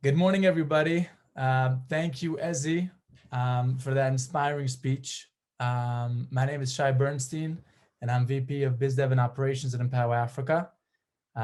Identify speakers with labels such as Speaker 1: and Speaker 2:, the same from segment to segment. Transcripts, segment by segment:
Speaker 1: Good morning, everybody. Thank you, Ezzy, for that inspiring speech. My name is Shai Bernstein, and I'm VP of Biz Dev and Operations at Empower Africa. To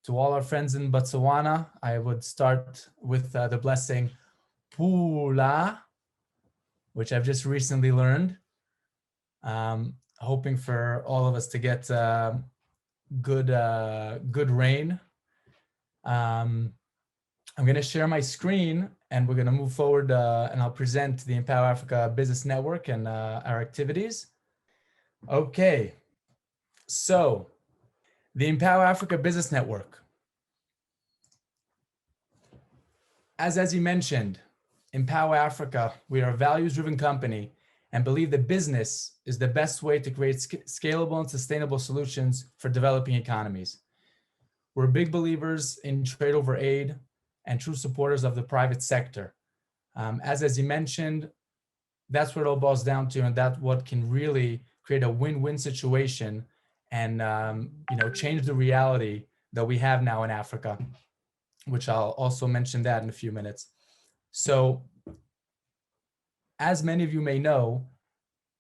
Speaker 1: all our friends in Botswana, I would start with the blessing Pula, which I've just recently learned. Hoping for all of us to get good rain. I'm going to share my screen and we're going to move forward and I'll present the Empower Africa Business Network and our activities. Okay, so the Empower Africa Business Network. As you mentioned, Empower Africa, we are a values-driven company and believe that business is the best way to create scalable and sustainable solutions for developing economies. We're big believers in trade over aid and true supporters of the private sector. As you mentioned, that's what it all boils down to, and that's what can really create a win-win situation and change the reality that we have now in Africa, which I'll also mention that in a few minutes. So, as many of you may know,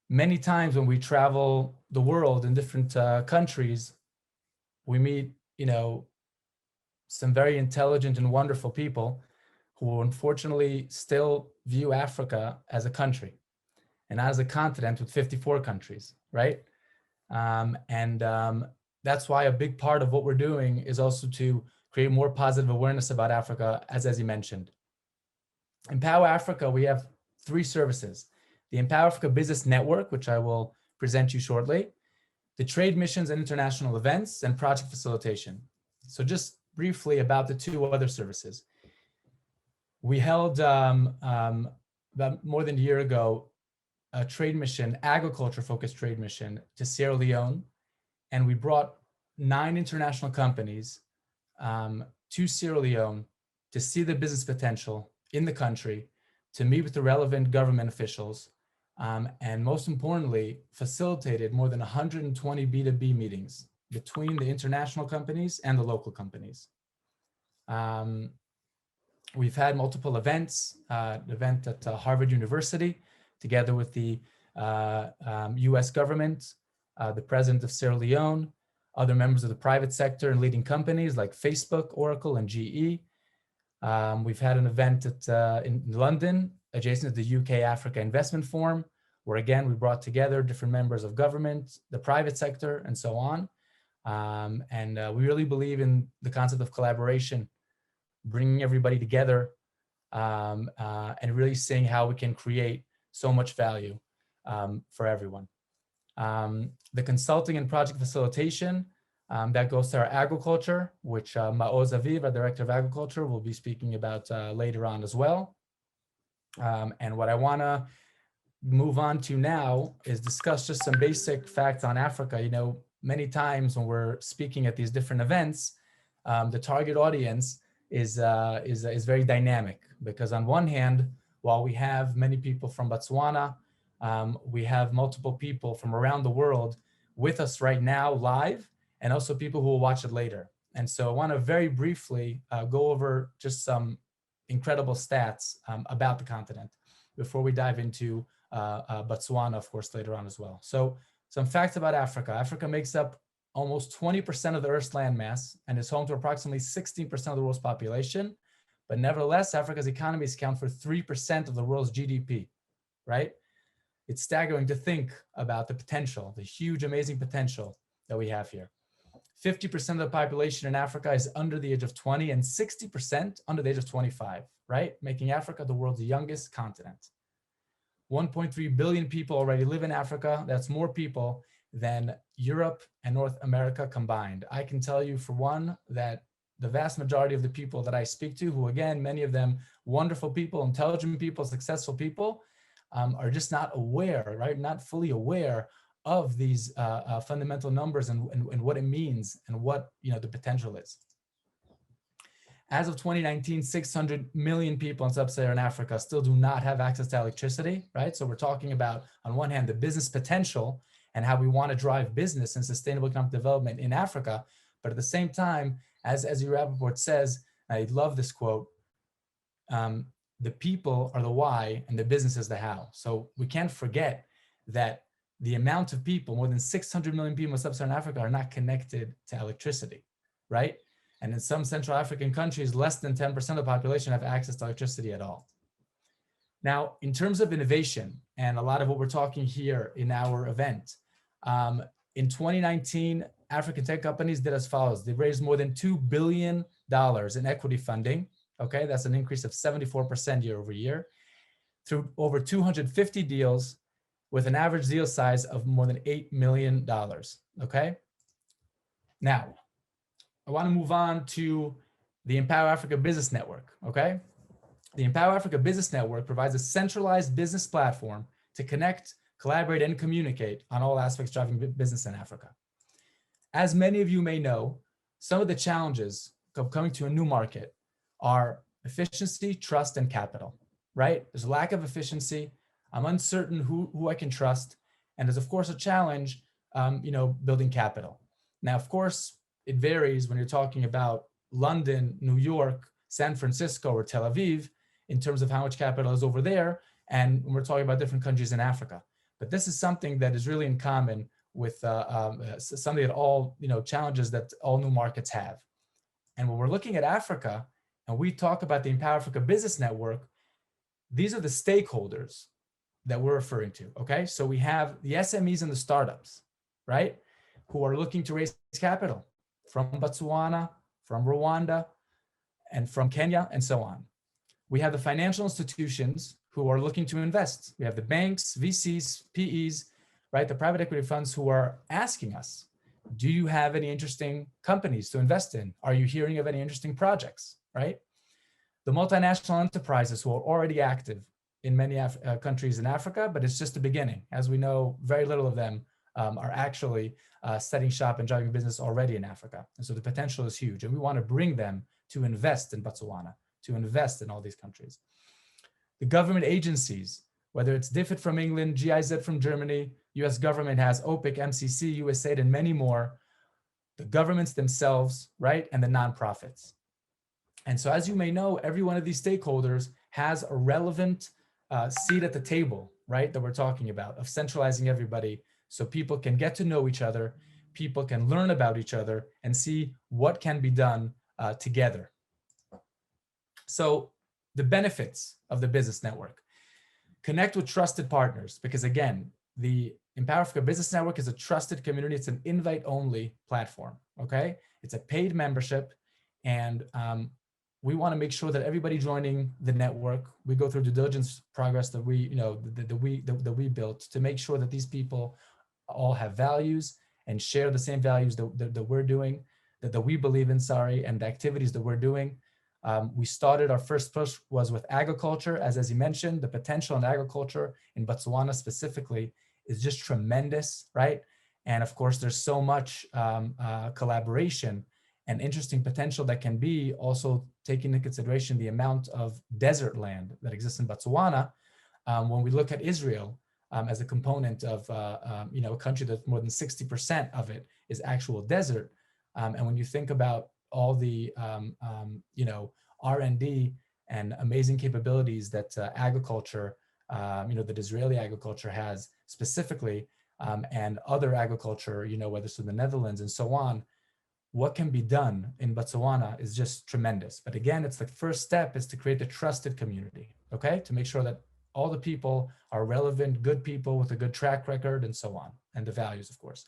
Speaker 1: many times when we travel the world in different countries, we meet, some very intelligent and wonderful people who unfortunately still view Africa as a country and as a continent with 54 countries, right? That's why a big part of what we're doing is also to create more positive awareness about Africa, as you mentioned. Empower Africa, we have 3 services. The Empower Africa Business Network, which I will present you shortly, the trade missions and international events, and project facilitation. So just briefly about the 2 other services. We held about more than a year ago a trade mission, agriculture-focused trade mission to Sierra Leone, and we brought 9 international companies to Sierra Leone to see the business potential in the country, to meet with the relevant government officials, and most importantly, facilitated more than 120 B2B meetings between the international companies and the local companies. We've had multiple events, an event at Harvard University, together with the US government, the president of Sierra Leone, other members of the private sector and leading companies like Facebook, Oracle, and GE. We've had an event in London, adjacent to the UK Africa Investment Forum, where again, we brought together different members of government, the private sector, and so on. We really believe in the concept of collaboration, bringing everybody together, and really seeing how we can create so much value for everyone. The consulting and project facilitation, that goes to our agriculture, which Maoz Aviv, our Director of Agriculture, will be speaking about later on as well. And what I want to move on to now is discuss just some basic facts on Africa. Many times when we're speaking at these different events, the target audience is very dynamic, because on one hand, while we have many people from Botswana, we have multiple people from around the world with us right now live, and also people who will watch it later. And so I want to very briefly go over just some incredible stats about the continent before we dive into Botswana, of course, later on as well. So some facts about Africa. Africa makes up almost 20% of the Earth's landmass and is home to approximately 16% of the world's population. But nevertheless, Africa's economies account for 3% of the world's GDP, right? It's staggering to think about the potential, the huge, amazing potential that we have here. 50% of the population in Africa is under the age of 20 and 60% under the age of 25, right? Making Africa the world's youngest continent. 1.3 billion people already live in Africa. That's more people than Europe and North America combined. I can tell you, for one, that the vast majority of the people that I speak to, who again, many of them wonderful people, intelligent people, successful people, are just not aware, right? Not fully aware of these fundamental numbers and what it means and what the potential is. As of 2019, 600 million people in sub-Saharan Africa still do not have access to electricity, right? So we're talking about, on one hand, the business potential and how we want to drive business and sustainable economic development in Africa. But at the same time, as your report says, I love this quote. The people are the why and the business is the how. So we can't forget that the amount of people, more than 600 million people in sub-Saharan Africa, are not connected to electricity, right? And in some Central African countries, less than 10% of the population have access to electricity at all. Now, in terms of innovation, and a lot of what we're talking here in our event, in 2019, African tech companies did as follows. They raised more than $2 billion in equity funding. Okay, that's an increase of 74% year over year, through over 250 deals with an average deal size of more than $8 million. Okay, now I want to move on to the Empower Africa Business Network. Okay, the Empower Africa Business Network provides a centralized business platform to connect, collaborate, and communicate on all aspects driving business in Africa. As many of you may know, some of the challenges of coming to a new market are efficiency, trust, and capital, right? There's a lack of efficiency. I'm uncertain who I can trust. And there's, of course, a challenge, building capital. Now, of course, it varies when you're talking about London, New York, San Francisco, or Tel Aviv in terms of how much capital is over there. And when we're talking about different countries in Africa. But this is something that is really in common with something that all, challenges that all new markets have. And when we're looking at Africa, and we talk about the Empower Africa Business Network, these are the stakeholders that we're referring to, okay? So we have the SMEs and the startups, right? Who are looking to raise capital from Botswana, from Rwanda, and from Kenya, and so on. We have the financial institutions who are looking to invest. We have the banks, VCs, PEs, right? The private equity funds who are asking us, do you have any interesting companies to invest in? Are you hearing of any interesting projects, right? The multinational enterprises who are already active in many countries in Africa, but it's just the beginning. As we know, very little of them are actually setting shop and driving business already in Africa. And so the potential is huge. And we want to bring them to invest in Botswana, to invest in all these countries. The government agencies, whether it's DFID from England, GIZ from Germany, US government has OPIC, MCC, USAID, and many more. The governments themselves, right? And the nonprofits. And so as you may know, every one of these stakeholders has a relevant seat at the table, right? That we're talking about, of centralizing everybody so people can get to know each other, people can learn about each other and see what can be done together. So the benefits of the business network: connect with trusted partners, because again, the Empower Africa Business Network is a trusted community. It's an invite-only platform, okay? It's a paid membership, and we want to make sure that everybody joining the network, we go through due diligence progress that we, that we built to make sure that these people all have values and share the same values that we're doing, that we believe in, and the activities that we're doing. We started, our first push was with agriculture. As you mentioned, the potential in agriculture in Botswana specifically is just tremendous, right? And of course, there's so much collaboration and interesting potential that can be, also taking into consideration the amount of desert land that exists in Botswana. When we look at Israel as a component of a country that more than 60% of it is actual desert, and when you think about all the R&D and amazing capabilities that agriculture, that Israeli agriculture has specifically, and other agriculture, whether it's in the Netherlands and so on, what can be done in Botswana is just tremendous. But again, it's the first step is to create a trusted community, okay? To make sure that all the people are relevant, good people with a good track record and so on, and the values, of course.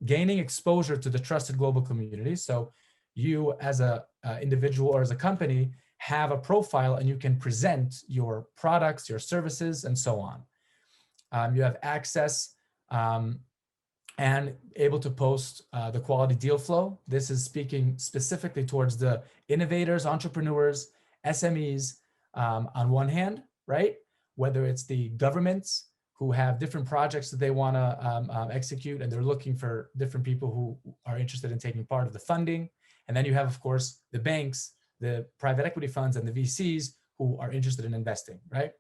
Speaker 1: Gaining exposure to the trusted global community. So you as a individual or as a company have a profile and you can present your products, your services, and so on. You have access and able to post the quality deal flow. This is speaking specifically towards the innovators, entrepreneurs, SMEs on one hand, right? Whether it's the governments who have different projects that they want to execute, and they're looking for different people who are interested in taking part of the funding. And then you have, of course, the banks, the private equity funds, and the VCs who are interested in investing, right?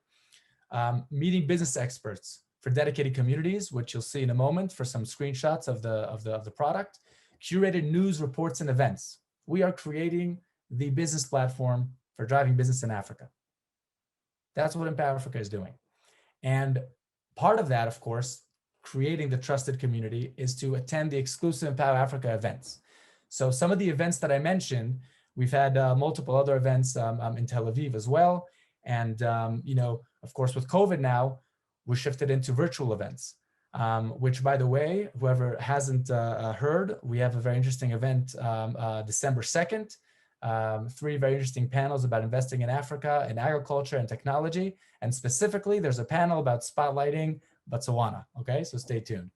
Speaker 1: Meeting business experts for dedicated communities, which you'll see in a moment for some screenshots of the product. Curated news, reports, and events. We are creating the business platform for driving business in Africa. That's what Empower Africa is doing. And part of that, of course, creating the trusted community, is to attend the exclusive Empower Africa events. So some of the events that I mentioned, we've had multiple other events in Tel Aviv as well. And, of course, with COVID now, we're shifted into virtual events, which, by the way, whoever hasn't heard, we have a very interesting event December 2nd. 3 very interesting panels about investing in Africa, in agriculture and technology. And specifically, there's a panel about spotlighting Botswana. Okay, so stay tuned.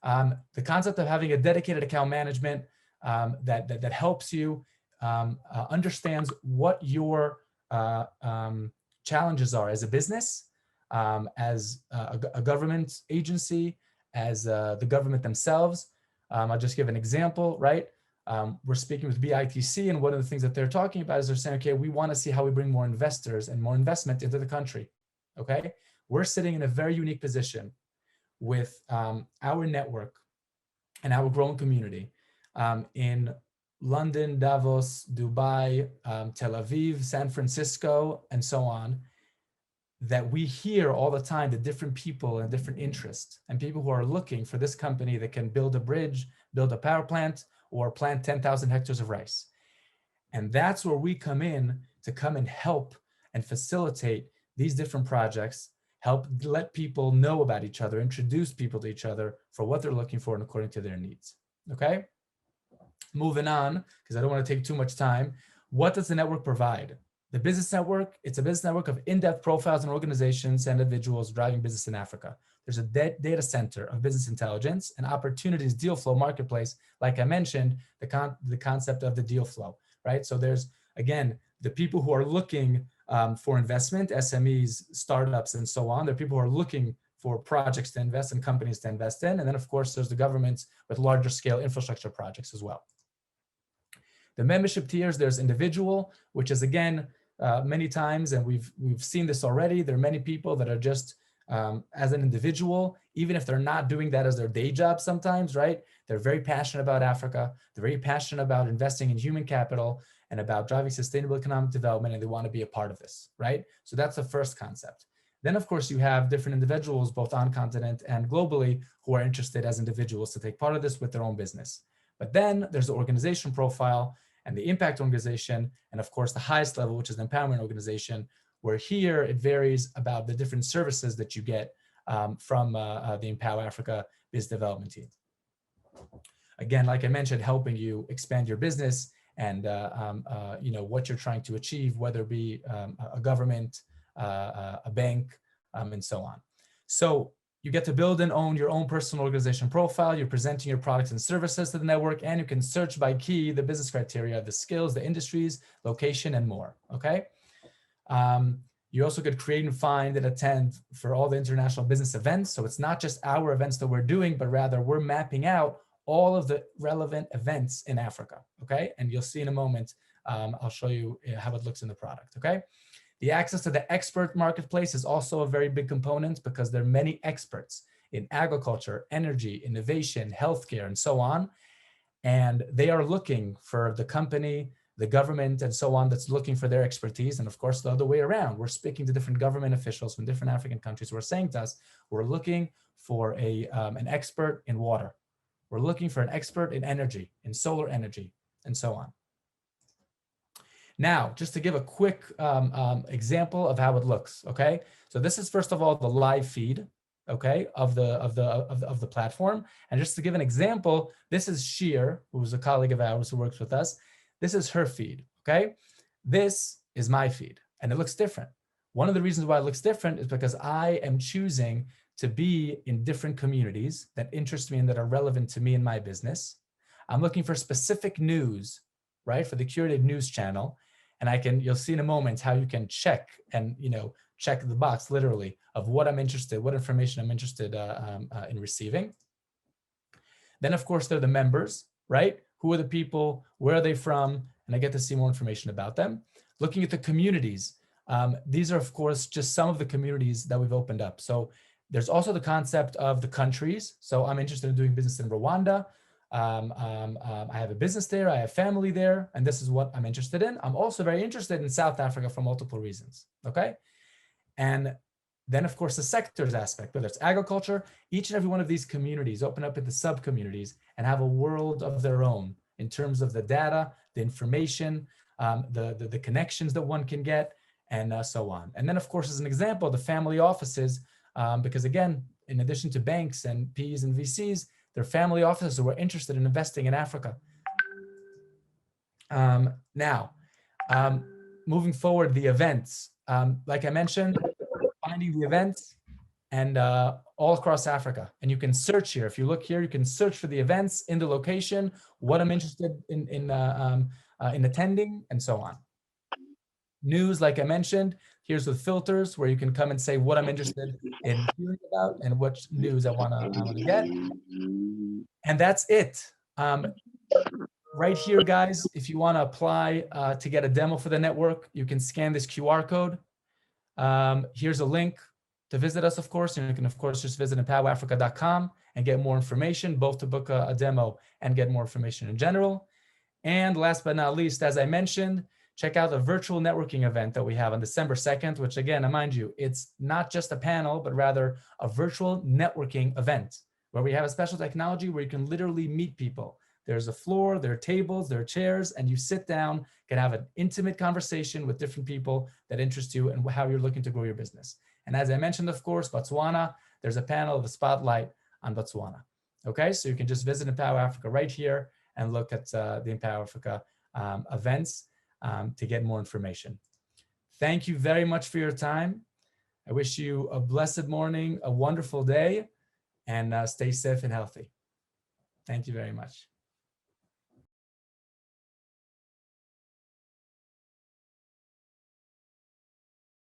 Speaker 1: The concept of having a dedicated account management that helps you, understands what your challenges are as a business, as a government agency, as the government themselves. I'll just give an example, right? We're speaking with BITC, and one of the things that they're talking about is they're saying, okay, we want to see how we bring more investors and more investment into the country. Okay, we're sitting in a very unique position with our network and our growing community in London, Davos, Dubai, Tel Aviv, San Francisco, and so on, that we hear all the time the different people and different interests and people who are looking for this company that can build a bridge, build a power plant, or plant 10,000 hectares of rice. And that's where we come in to come and help and facilitate these different projects, help let people know about each other, introduce people to each other for what they're looking for and according to their needs. Okay? Moving on, because I don't want to take too much time. What does the network provide? The business network, it's a business network of in-depth profiles and organizations and individuals driving business in Africa. There's a data center of business intelligence and opportunities deal flow marketplace. Like I mentioned, the concept of the deal flow, right? So there's, again, the people who are looking for investment, SMEs, startups, and so on. There are people who are looking for projects to invest and companies to invest in. And then, of course, there's the governments with larger scale infrastructure projects as well. The membership tiers, there's individual, which is, again, many times, and we've seen this already, there are many people that are just as an individual, even if they're not doing that as their day job sometimes, right? They're very passionate about Africa. They're very passionate about investing in human capital and about driving sustainable economic development, and they want to be a part of this, right? So that's the first concept. Then, of course, you have different individuals, both on continent and globally, who are interested as individuals to take part of this with their own business. But then there's the organization profile and the impact organization, and of course, the highest level, which is the empowerment organization, where here it varies about the different services that you get from the Empower Africa Biz Development Team. Again, like I mentioned, helping you expand your business and what you're trying to achieve, whether it be a government, a bank, and so on. So you get to build and own your own personal organization profile. You're presenting your products and services to the network, and you can search by key the business criteria, the skills, the industries, location, and more, okay? You also could create and find and attend for all the international business events. So it's not just our events that we're doing, but rather we're mapping out all of the relevant events in Africa, okay? And you'll see in a moment, I'll show you how it looks in the product, okay? The access to the expert marketplace is also a very big component because there are many experts in agriculture, energy, innovation, healthcare, and so on. And they are looking for the company, the government, and so on that's looking for their expertise. And of course, the other way around, we're speaking to different government officials from different African countries who are saying to us, we're looking for an expert in water. We're looking for an expert in energy, in solar energy, and so on. Now, just to give a quick example of how it looks, okay? So this is, first of all, the live feed, okay, of the platform. And just to give an example, this is Sheer, who's a colleague of ours who works with us. This is her feed, okay? This is my feed, and it looks different. One of the reasons why it looks different is because I am choosing to be in different communities that interest me and that are relevant to me and my business. I'm looking for specific news, right, for the curated news channel. And you'll see in a moment how you can check and, check the box literally of what I'm interested, what information I'm interested in receiving. Then, of course, they're the members, right? Who are the people? Where are they from? And I get to see more information about them. Looking at the communities. These are, of course, just some of the communities that we've opened up. So there's also the concept of the countries. So I'm interested in doing business in Rwanda. I have a business there, I have family there, and this is what I'm interested in. I'm also very interested in South Africa for multiple reasons, okay? And then, of course, the sectors aspect, whether it's agriculture, each and every one of these communities open up into sub-communities and have a world of their own in terms of the data, the information, the connections that one can get, and so on. And then, of course, as an example, the family offices, because again, in addition to banks and Ps and VCs, they're family offices who are interested in investing in Africa. Now, moving forward, the events. Like I mentioned, finding the events and all across Africa. And you can search here. If you look here, you can search for the events in the location, what I'm interested in attending, and so on. News, like I mentioned, here's with filters where you can come and say what I'm interested in hearing about and what news I wanna get. And that's it. Right here, guys, if you wanna apply to get a demo for the network, you can scan this QR code. Here's a link to visit us, of course. And you can, of course, just visit empowerafrica.com and get more information, both to book a demo and get more information in general. And last but not least, as I mentioned, check out the virtual networking event that we have on December 2nd, which again, I mind you, it's not just a panel, but rather a virtual networking event where we have a special technology where you can literally meet people. There's a floor, there are tables, there are chairs, and you sit down, can have an intimate conversation with different people that interest you and how you're looking to grow your business. And as I mentioned, of course, Botswana, there's a panel of a spotlight on Botswana. Okay, so you can just visit Empower Africa right here and look at the Empower Africa events to get more information. Thank you very much for your time. I wish you a blessed morning, a wonderful day, and stay safe and healthy. Thank you very much.